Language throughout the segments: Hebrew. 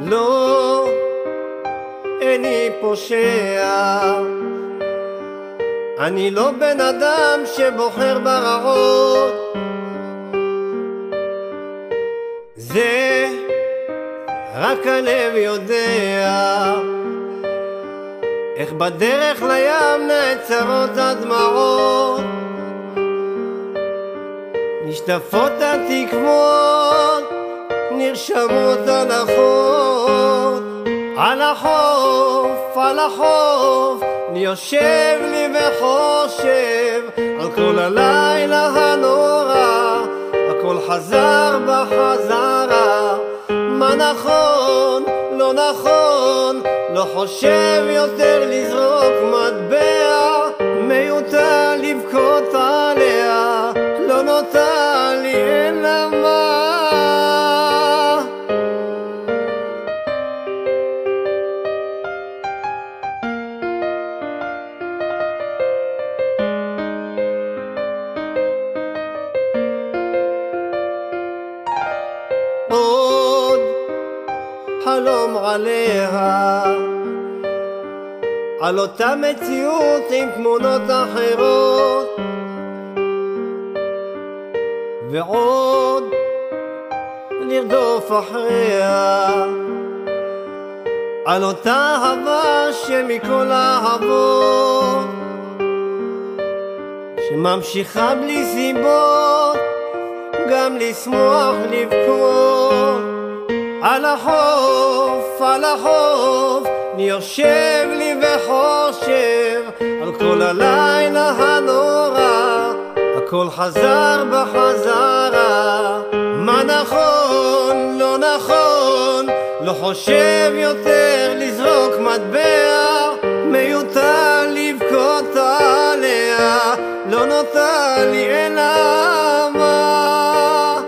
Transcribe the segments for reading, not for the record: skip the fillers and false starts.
לא, איני פושע, אני לא בן אדם שבוחר ברעות. זה רק הלב יודע איך בדרך לים נעצרות הדמעות, נשטפות התקוות, נרשמות הנחות. על החוף, על החוף, אני יושב לי וחושב על כל הלילה הנורא, הכל חזר בחזרה. מה נכון, לא נכון, לא חושב יותר לזרוק מטבע, מיותר לבכות עליה, לא נותר לי אלא מה. עוד חלום עליה, על אותה מציאות עם תמונות אחרות, ועוד לרדוף אחריה, על אותה אהבה שמכל האהבות, שממשיכה בלי סיבות גם לשמוח לבכות. על החוף, על החוף, אני יושב לי וחושב על כל הלילה הנורא, הכל חזר בחזרה. מה נכון, לא נכון, לא חושב יותר לזרוק מטבע, מיותר לבכות עליה, לא נותר לי אלא מה.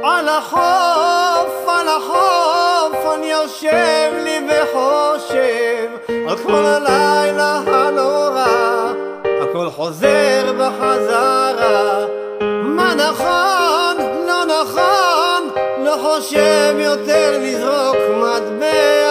על החוף, על החוף, אני יושב לי וחושב על כל הלילה הנורא, הכל חוזר בחזרה. מה נכון, לא נכון, לא חושב יותר לזרוק מטבע,